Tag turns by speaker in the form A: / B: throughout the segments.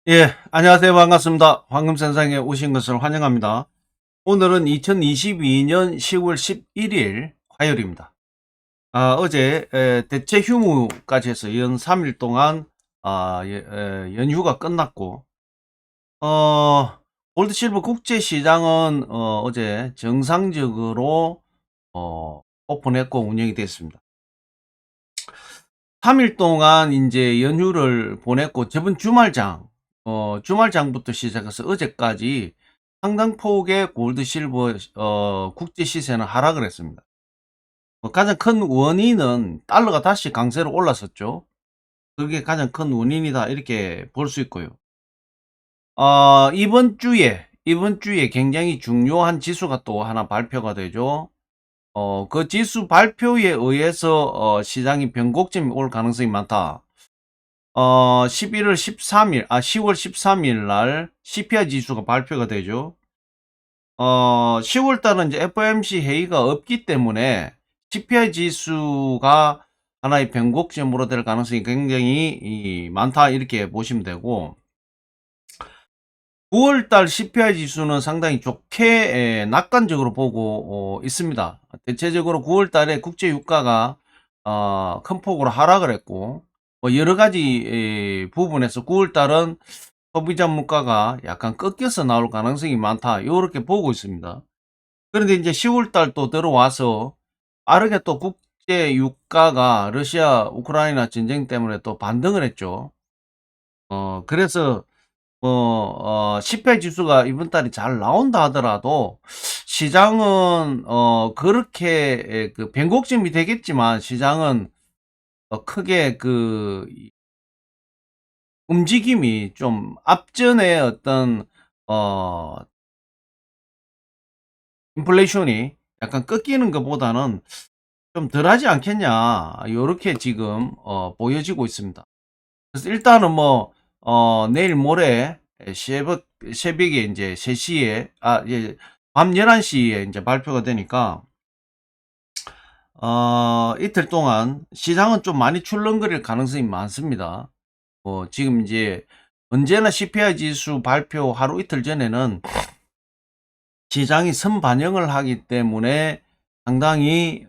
A: 예, 안녕하세요. 반갑습니다. 황금선상에 오신 것을 환영합니다. 오늘은 2022년 10월 11일 화요일입니다. 어제 대체 휴무까지 해서 연 3일 동안 연휴가 끝났고, 어, 골드실버 국제시장은 어제 정상적으로 오픈했고 운영이 됐습니다. 3일 동안 이제 연휴를 보냈고 저번 주말장부터 시작해서 어제까지 상당 폭의 골드 실버 국제 시세는 하락을 했습니다. 가장 큰 원인은 달러가 다시 강세로 올랐었죠. 그게 가장 큰 원인이다 이렇게 볼 수 있고요. 이번 주에 굉장히 중요한 지수가 또 하나 발표가 되죠. 그 지수 발표에 의해서 시장이 변곡점이 올 가능성이 많다. 11월 13일, 10월 13일 날 CPI 지수가 발표가 되죠. 10월 달은 이제 FOMC 회의가 없기 때문에 CPI 지수가 하나의 변곡점으로 될 가능성이 굉장히 많다 이렇게 보시면 되고, 9월 달 CPI 지수는 상당히 좋게 낙관적으로 보고 있습니다. 대체적으로 9월 달에 국제 유가가 큰 폭으로 하락을 했고, 뭐 여러 가지 부분에서 9월 달은 소비자 물가가 약간 꺾여서 나올 가능성이 많다 요렇게 보고 있습니다. 그런데 이제 10월 달 또 들어와서 빠르게 또 국제 유가가 러시아 우크라이나 전쟁 때문에 또 반등을 했죠. 그래서 CPI 지수가 이번 달에 잘 나온다 하더라도 시장은 그렇게 그 변곡점이 되겠지만 시장은 크게 그 움직임이 좀 앞전에 어떤 어 인플레이션이 약간 꺾이는 것보다는 좀 덜하지 않겠냐 요렇게 지금 보여지고 있습니다. 그래서 일단은 뭐 내일 모레 새벽에 인제 3 시에 밤 11 시에 인제 발표가 되니까 이틀 동안 시장은 좀 많이 출렁거릴 가능성이 많습니다. 지금 이제 언제나 CPI 지수 발표 하루 이틀 전에는 시장이 선반영을 하기 때문에 상당히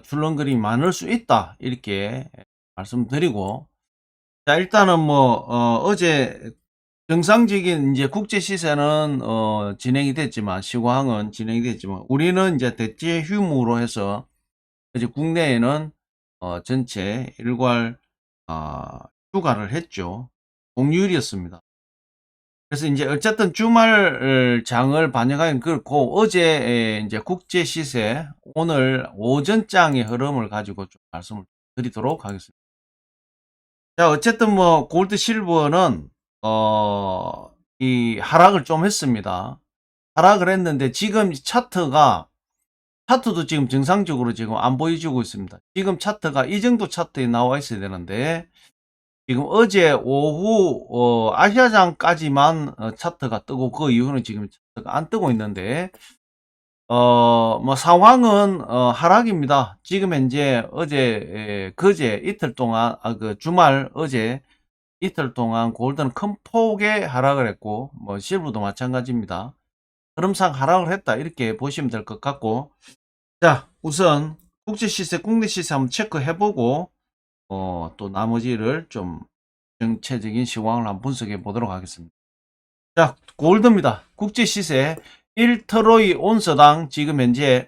A: 출렁거림이 많을 수 있다 이렇게 말씀드리고, 자 일단은 뭐 어제 정상적인 이제 국제 시세는 진행이 됐지만 시황은 진행이 됐지만 우리는 이제 대체 휴무로 해서 이제 국내에는 전체 일괄 어 휴가를 했죠. 공휴일이었습니다. 그래서 인제 어쨌든 주말 장을 반영하긴 그렇고 어제 인제 국제 시세 오늘 오전장의 흐름을 가지고 좀 말씀을 드리도록 하겠습니다. 자 어쨌든 뭐 골드 실버는 이 하락을 좀 했습니다. 하락을 했는데 지금 차트도 지금 정상적으로 지금 안 보여주고 있습니다. 지금 차트가 이 정도 차트에 나와 있어야 되는데 지금 어제 오후 아시아장까지만 차트가 뜨고 그 이후는 지금 차트가 안 뜨고 있는데 뭐 상황은 하락입니다. 지금 현재 그제 이틀 동안 그 주말 어제 이틀 동안 골드는 큰 폭의 하락을 했고 뭐 실버도 마찬가지입니다. 흐름상 하락을 했다 이렇게 보시면 될 것 같고, 자 우선 국제 시세 국내 시세 한번 체크해 보고 또 나머지를 좀 정체적인 시황을 한번 분석해 보도록 하겠습니다. 자, 골드입니다. 국제 시세 1트로이 온스당 지금 현재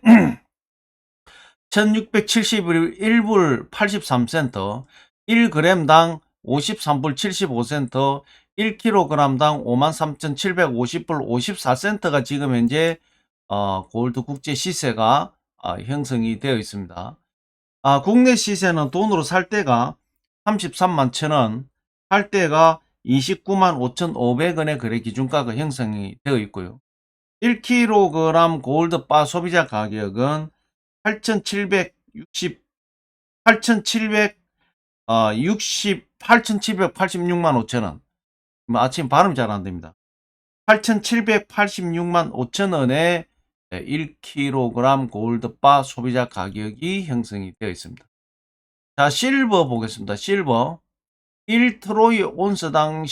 A: 1671불 83센트, 1g당 53불 75센트, 1kg당 53,750불 54센트가 지금 현재 골드 국제 시세가 형성이 되어 있습니다. 국내 시세는 돈으로 살 때가 33만 1,000원, 팔 때가 29만 5,500원의 거래 기준가가 형성이 되어 있고요. 1kg 골드바 소비자 가격은 8,760, 8,700, 8,786만 5천원. 뭐 아침 발음 잘 안 됩니다. 8,786만 5천원에 1kg 골드바 소비자 가격이 형성이 되어 있습니다. 자, 실버 보겠습니다. 실버 1트로이 온스당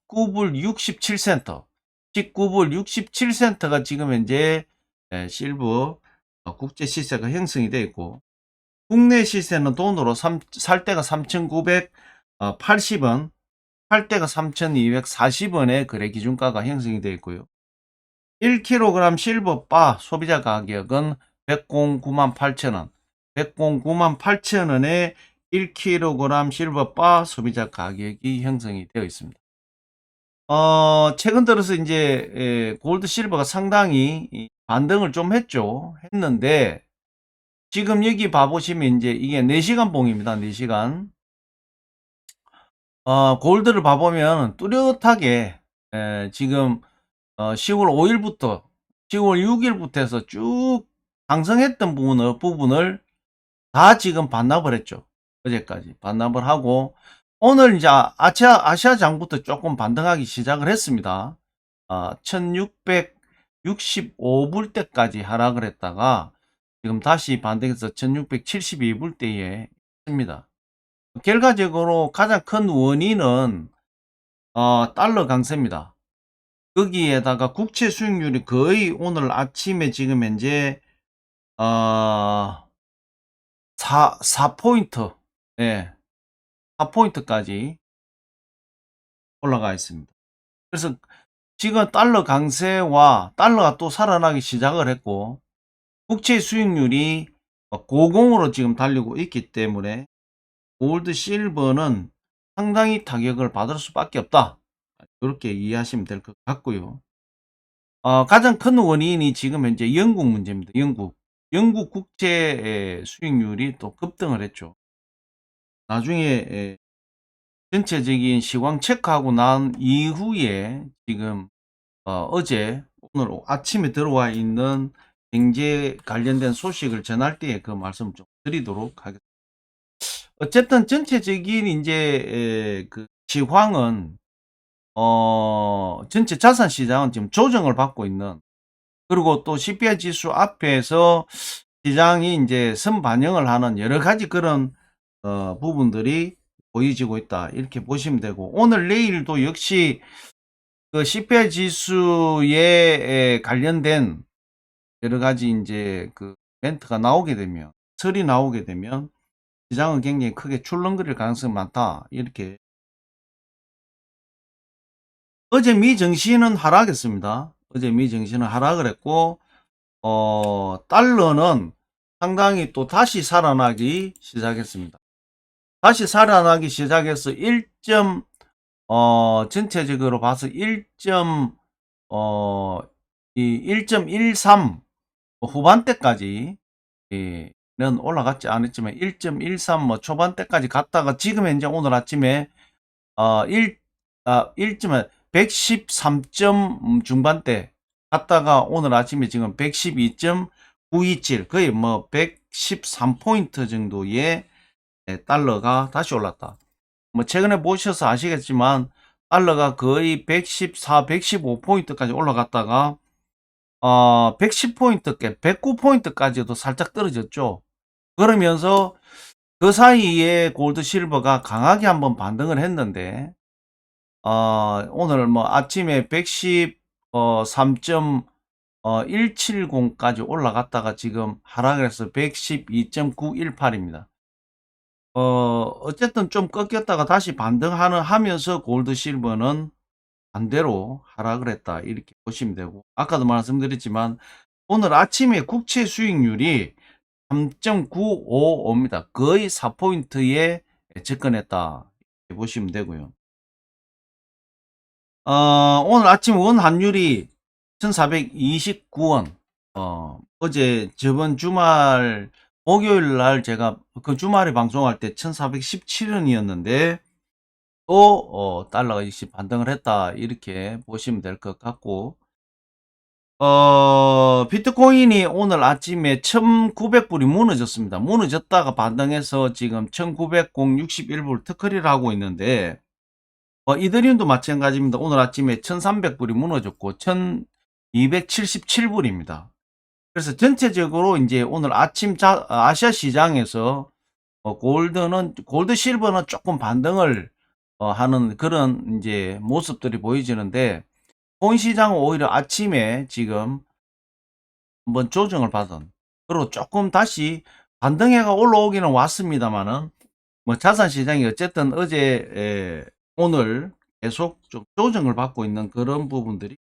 A: 19불 67센트. 19불 67센트가 지금 현재 실버 국제 시세가 형성이 되어 있고, 국내 시세는 돈으로 살 때가 3,980원, 팔 때가 3,240원의 거래 기준가가 형성이 되어 있고요. 1kg 실버 바 소비자 가격은 109만 8천원, 109만 8천원에 1kg 실버 바 소비자 가격이 형성이 되어 있습니다. 최근 들어서 이제 골드 실버가 상당히 반등을 좀 했는데, 지금 여기 봐보시면 이제 이게 4시간 봉입니다. 4시간. 골드를 봐보면 뚜렷하게 지금 10월 5일부터 10월 6일부터 해서 쭉 상승했던 부분을 다 지금 반납을 했죠. 어제까지 반납을 하고, 오늘 이제 아시아장부터 조금 반등하기 시작을 했습니다. 1665불대까지 하락을 했다가 지금 다시 반등해서 1672불대에 있습니다. 결과적으로 가장 큰 원인은 달러 강세입니다. 거기에다가 국채 수익률이 거의 오늘 아침에 지금 현재 4포인트, 예, 4포인트까지 올라가 있습니다. 그래서 지금 달러 강세와 달러가 또 살아나기 시작을 했고, 국채 수익률이 고공으로 지금 달리고 있기 때문에 골드 실버는 상당히 타격을 받을 수밖에 없다. 그렇게 이해하시면 될 것 같고요. 가장 큰 원인이 지금 현재 영국 문제입니다. 영국 국채 수익률이 또 급등을 했죠. 나중에 전체적인 시황 체크하고 난 이후에 지금 어제 오늘 아침에 들어와 있는 경제 관련된 소식을 전할 때에 그 말씀 좀 드리도록 하겠습니다. 어쨌든 전체적인 이제 그 시황은 전체 자산 시장은 지금 조정을 받고 있는, 그리고 또 CPI 지수 앞에서 시장이 이제 선반영을 하는 여러 가지 그런 부분들이 보여지고 있다, 이렇게 보시면 되고, 오늘 내일도 역시 그 CPI 지수에 관련된 여러 가지 이제 그 멘트가 나오게 되면, 설이 나오게 되면 시장은 굉장히 크게 출렁거릴 가능성이 많다, 이렇게. 어제 미 증시는 하락했습니다. 어제 미 증시는 하락을 했고, 달러는 상당히 또 다시 살아나기 시작했습니다. 다시 살아나기 시작해서 전체적으로 봐서 1.13 후반대까지 는 올라갔지 않았지만 1.13 초반대까지 갔다가 지금 현재 오늘 아침에 113점 중반대 갔다가 오늘 아침에 지금 112.927, 거의 113포인트 정도의 달러가 다시 올랐다. 최근에 보셔서 아시겠지만 달러가 거의 114, 115포인트까지 올라갔다가 110포인트, 109포인트까지도 살짝 떨어졌죠. 그러면서 그 사이에 골드 실버가 강하게 한번 반등을 했는데, 오늘 아침에 113.170까지 올라갔다가 지금 하락을 해서 112.918입니다. 어쨌든 좀 꺾였다가 다시 하면서 골드 실버는 반대로 하락을 했다, 이렇게 보시면 되고, 아까도 말씀드렸지만 오늘 아침에 국채 수익률이 3.955입니다. 거의 4포인트에 접근했다, 이렇게 보시면 되고요. 오늘 아침 원 환율이 1429원. 어제 저번 주말 목요일 날 제가 그 주말에 방송할 때 1417원이었는데 또 달러가 역시 반등을 했다, 이렇게 보시면 될 것 같고, 비트코인이 오늘 아침에 1900불이 무너졌습니다. 무너졌다가 반등해서 지금 1961불 특허리를 하고 있는데, 이더리움도 마찬가지입니다. 오늘 아침에 1300불이 무너졌고 1277불입니다. 그래서 전체적으로 이제 오늘 아침 아시아 시장에서 골드 실버는 조금 반등을 하는 그런 이제 모습들이 보여지는데, 본 시장은 오히려 아침에 지금 한번 조정을 받은, 그리고 조금 다시 반등해가 올라오기는 왔습니다만은, 뭐 자산 시장이 어쨌든 어제 오늘 계속 좀 조정을 받고 있는 그런 부분들이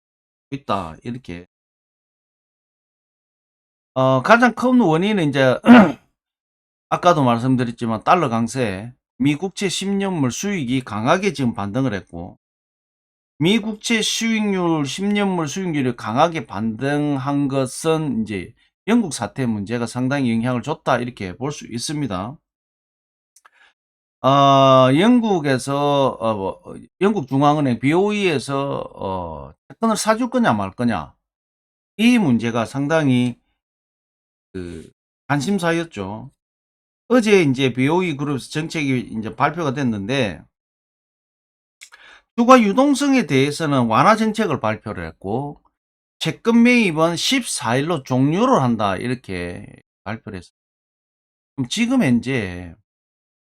A: 있다, 이렇게. 가장 큰 원인은 이제 아까도 말씀드렸지만 달러 강세, 미국채 10년물 수익이 강하게 지금 반등을 했고, 미국채 수익률, 10년물 수익률이 강하게 반등한 것은 이제 영국 사태 문제가 상당히 영향을 줬다, 이렇게 볼 수 있습니다. 영국에서 영국 중앙은행 BOE에서 채권을 사줄 거냐 말 거냐, 이 문제가 상당히 그 관심사였죠. 어제 이제 BOE 그룹에서 정책이 이제 발표가 됐는데, 주가 유동성에 대해서는 완화 정책을 발표를 했고, 채권 매입은 14일로 종료를 한다, 이렇게 발표를 했어요. 그럼 지금 현재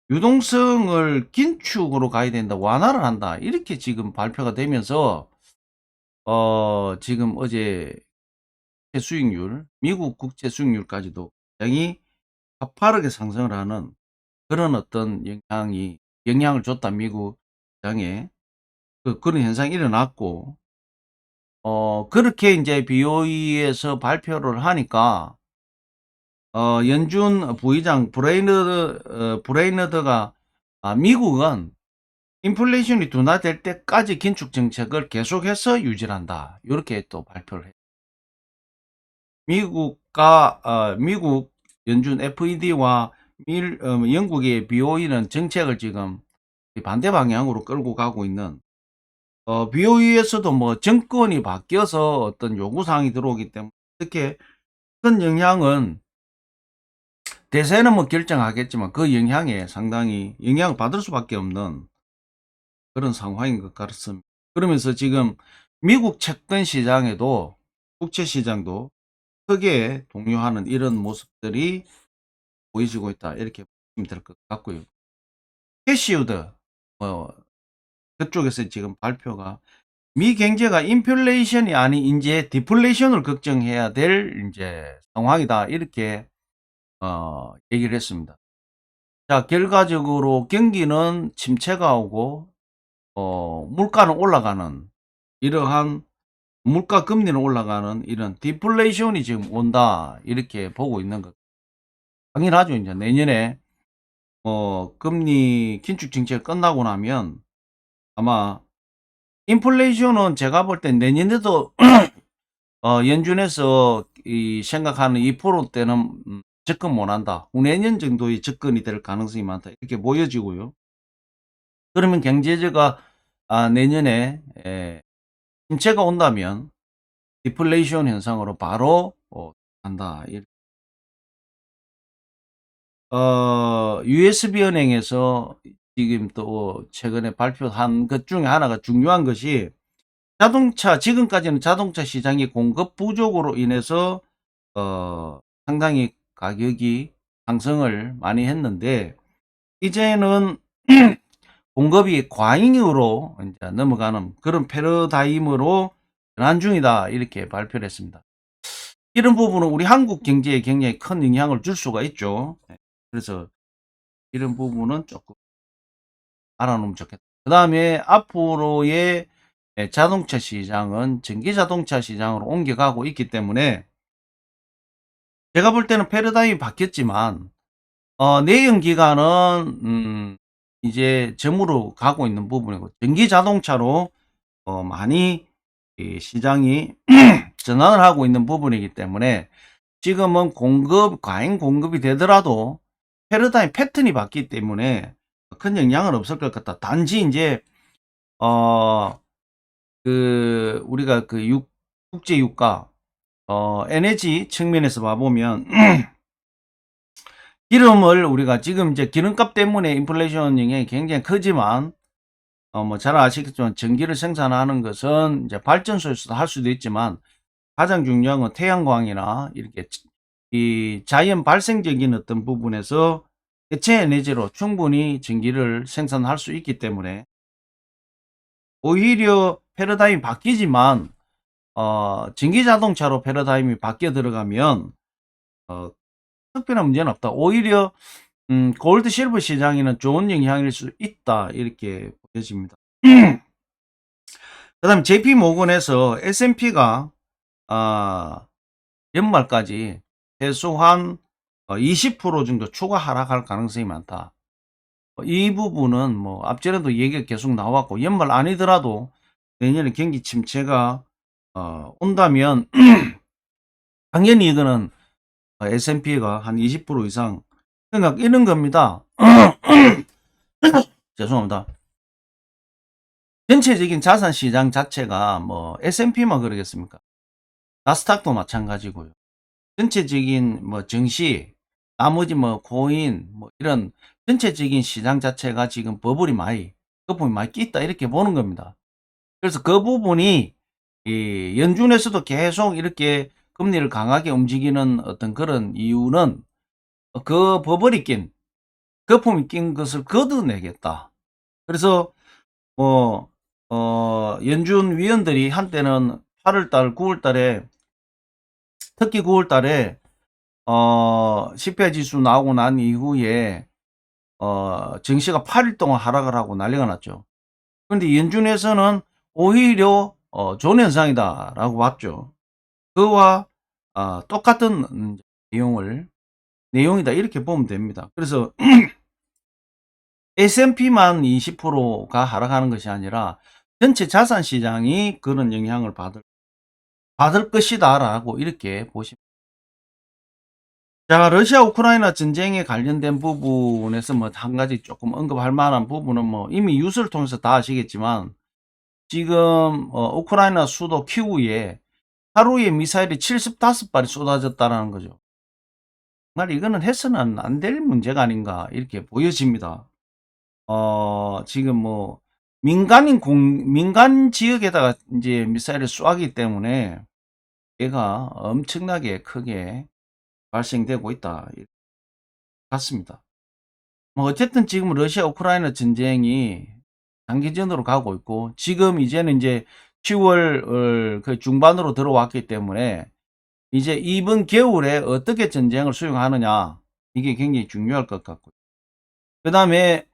A: 유동성을 긴축으로 가야 된다, 완화를 한다, 이렇게 지금 발표가 되면서 지금 어제 수익률, 미국 국채 수익률까지도 굉장히 가파르게 상승을 하는 그런 어떤 영향을 줬다, 미국 시장에. 그런 현상이 일어났고, 그렇게 이제 BOE에서 발표를 하니까, 연준 부의장 브레이너드가, 미국은 인플레이션이 둔화될 때까지 긴축 정책을 계속해서 유지한다, 이렇게 또 발표를 했어요. 미국 연준 FED와 영국의 BOE는 정책을 지금 반대 방향으로 끌고 가고 있는, BOE에서도 뭐 정권이 바뀌어서 어떤 요구사항이 들어오기 때문에 어떻게 큰 영향은, 대세는 뭐 결정하겠지만 그 영향에 상당히 영향을 받을 수밖에 없는 그런 상황인 것 같습니다. 그러면서 지금 미국 채권 시장에도, 국채 시장도 크게 동요하는 이런 모습들이 보여지고 있다, 이렇게 보시면 될 것 같고요. 캐시우드 그쪽에서 지금 발표가, 미 경제가 인플레이션이 아닌 이제 디플레이션을 걱정해야 될 이제 상황이다, 이렇게 얘기를 했습니다. 자, 결과적으로 경기는 침체가 오고 물가는 올라가는, 이러한 물가 금리는 올라가는 이런 디플레이션이 지금 온다, 이렇게 보고 있는 것. 당연하죠. 이제 내년에 금리 긴축 정책 끝나고 나면 아마 인플레이션은 제가 볼 땐 내년에도 연준에서 이 생각하는 2%대는 접근 못한다, 후내년 정도의 접근이 될 가능성이 많다, 이렇게 보여지고요. 그러면 경제제가 내년에 침체가 온다면 디플레이션 현상으로 바로 간다. USB 은행에서 지금 또 최근에 발표한 것 중에 하나가, 중요한 것이 지금까지는 자동차 시장이 공급 부족으로 인해서 상당히 가격이 상승을 많이 했는데, 이제는 공급이 과잉으로 이제 넘어가는 그런 패러다임으로 전환 중이다, 이렇게 발표를 했습니다. 이런 부분은 우리 한국 경제에 굉장히 큰 영향을 줄 수가 있죠. 그래서 이런 부분은 조금 알아놓으면 좋겠다. 그 다음에 앞으로의 자동차 시장은 전기 자동차 시장으로 옮겨가고 있기 때문에, 제가 볼 때는 패러다임이 바뀌었지만 내연 기관은 이제 점으로 가고 있는 부분이고, 전기 자동차로 많이 이 시장이 전환을 하고 있는 부분이기 때문에, 지금은 과잉 공급이 되더라도 패러다임 패턴이 바뀌기 때문에 큰 영향은 없을 것 같다. 단지 이제 어 우리가 국제 유가, 에너지 측면에서 봐보면 기름을 우리가 지금 이제 기름값 때문에 인플레이션 영향이 굉장히 크지만, 뭐 잘 아시겠지만 전기를 생산하는 것은 이제 발전소에서도 할 수도 있지만, 가장 중요한 건 태양광이나 이렇게 이 자연 발생적인 어떤 부분에서 대체 에너지로 충분히 전기를 생산할 수 있기 때문에, 오히려 패러다임이 바뀌지만 전기 자동차로 패러다임이 바뀌어 들어가면 어 특별한 문제는 없다. 오히려 골드 실버 시장에는 좋은 영향일 수 있다. 이렇게 보여집니다. 그다음에 JP 모건에서 S&P가 아 연말까지 최소한 20% 정도 추가 하락할 가능성이 많다. 이 부분은 뭐 앞전에도 얘기가 계속 나왔고, 연말 아니더라도 내년에 경기 침체가 온다면 당연히 이거는 S&P가 한 20% 이상, 그러니까 이런 겁니다. 죄송합니다. 전체적인 자산 시장 자체가 뭐 S&P만 그러겠습니까? 나스닥도 마찬가지고요. 전체적인 뭐 증시, 나머지 뭐 코인, 뭐 이런 전체적인 시장 자체가 지금 버블이 많이, 거품이 많이 낀다, 이렇게 보는 겁니다. 그래서 그 부분이 이 연준에서도 계속 이렇게 금리를 강하게 움직이는 어떤 그런 이유는 그 버블이 낀, 거품이 낀 것을 걷어내겠다. 그래서 뭐 연준 위원들이 한때는 8월 달, 9월 달에, 특히 9월 달에 CPI 지수 나오고 난 이후에 증시가 8일 동안 하락을 하고 난리가 났죠. 그런데 연준에서는 오히려 좋은 현상이다라고 봤죠. 그와 똑같은 내용이다, 이렇게 보면 됩니다. 그래서 S&P만 20%가 하락하는 것이 아니라 전체 자산 시장이 그런 영향을 받을 것이다라고 이렇게 보시면. 자, 러시아 우크라이나 전쟁에 관련된 부분에서 뭐 한 가지 조금 언급할 만한 부분은 뭐 이미 뉴스를 통해서 다 아시겠지만, 지금 우크라이나 수도 키우에 하루에 미사일이 75발이 쏟아졌다라는 거죠. 정말 이거는 해서는 안 될 문제가 아닌가, 이렇게 보여집니다. 지금 뭐 민간 지역에다가 이제 미사일을 쏘기 때문에 얘가 엄청나게 크게 발생되고 있다, 같습니다. 뭐 어쨌든 지금 러시아 우크라이나 전쟁이 장기전으로 가고 있고, 지금 이제는 이제 10월 그 중반으로 들어왔기 때문에 이제 이번 겨울에 어떻게 전쟁을 수행하느냐, 이게 굉장히 중요할 것 같고요. 그 다음에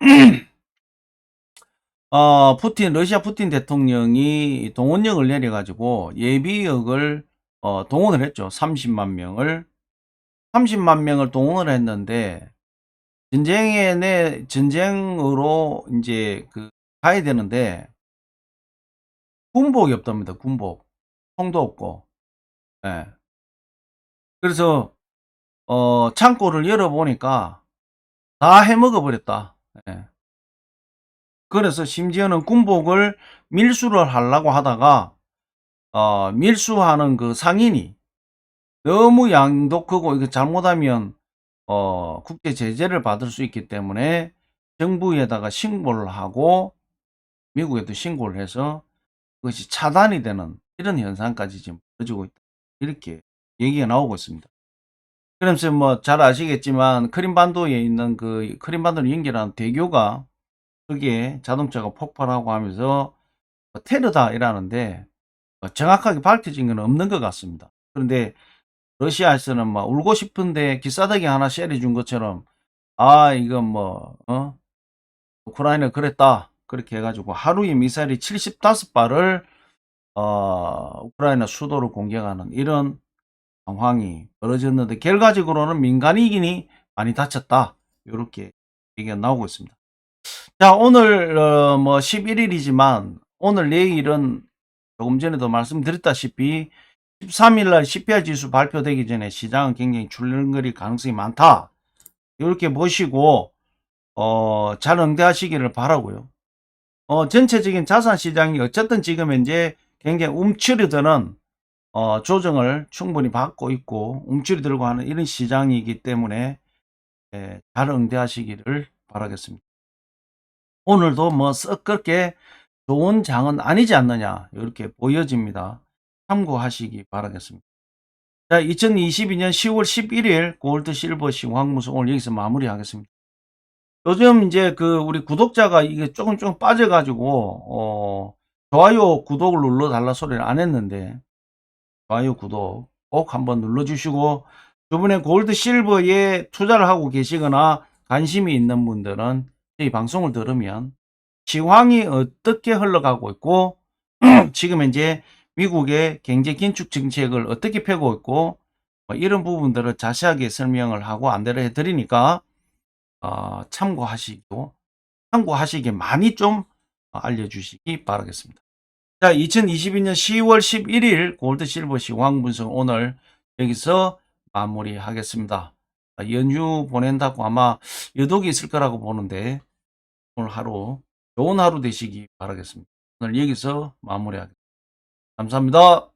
A: 러시아 푸틴 대통령이 동원령을 내려가지고 예비역을 동원을 했죠. 30만 명을. 30만 명을 동원을 했는데, 전쟁으로 이제 가야 되는데, 군복이 없답니다. 군복. 총도 없고. 예. 그래서, 창고를 열어보니까 다 해먹어 버렸다. 예. 그래서 심지어는 군복을 밀수를 하려고 하다가, 밀수하는 그 상인이 너무 양도 크고, 이거 잘못하면 국제 제재를 받을 수 있기 때문에 정부에다가 신고를 하고, 미국에도 신고를 해서 그것이 차단이 되는 이런 현상까지 지금 벌어지고 있다, 이렇게 얘기가 나오고 있습니다. 그러면서 뭐 잘 아시겠지만 크림반도에 있는 그 크림반도를 연결하는 대교가, 그게 자동차가 폭발하고 하면서 테러다 이라는데, 정확하게 밝혀진 건 없는 것 같습니다. 그런데 러시아에서는 막 울고 싶은데 기싸대기 하나 쉐리 준 것처럼, 이건 뭐 우크라이나 그랬다, 그렇게 해가지고 하루에 미사일이 75발을 우크라이나 수도를 공격하는 이런 상황이 벌어졌는데, 결과적으로는 민간인이 많이 다쳤다, 이렇게 얘기가 나오고 있습니다. 자, 오늘 뭐 11일이지만 오늘 내일은 조금 전에도 말씀드렸다시피 13일 날 CPI 지수 발표되기 전에 시장은 굉장히 출렁거릴 가능성이 많다, 이렇게 보시고 잘 응대하시기를 바라고요. 전체적인 자산 시장이 어쨌든 지금 현재 굉장히 움츠려드는 조정을 충분히 받고 있고, 움츠려들고 하는 이런 시장이기 때문에 잘 응대하시기를 바라겠습니다. 오늘도 뭐 썩 그렇게 좋은 장은 아니지 않느냐, 이렇게 보여집니다. 참고하시기 바라겠습니다. 자, 2022년 10월 11일 골드 실버 시황무소 오늘 여기서 마무리하겠습니다. 요즘 이제 우리 구독자가 이게 조금 빠져가지고 좋아요, 구독을 눌러달라 소리를 안 했는데, 좋아요, 구독 꼭 한번 눌러주시고, 저번에 골드 실버에 투자를 하고 계시거나 관심이 있는 분들은 이 방송을 들으면 시황이 어떻게 흘러가고 있고, 지금 현재 미국의 경제 긴축 정책을 어떻게 펴고 있고, 뭐 이런 부분들을 자세하게 설명을 하고 안내를 해드리니까 참고하시기에 많이 좀 알려주시기 바라겠습니다. 자, 2022년 10월 11일 골드 실버 시황 분석 오늘 여기서 마무리하겠습니다. 연휴 보낸다고 아마 여독이 있을 거라고 보는데 오늘 하루 좋은 하루 되시기 바라겠습니다. 오늘 여기서 마무리하겠습니다. 감사합니다.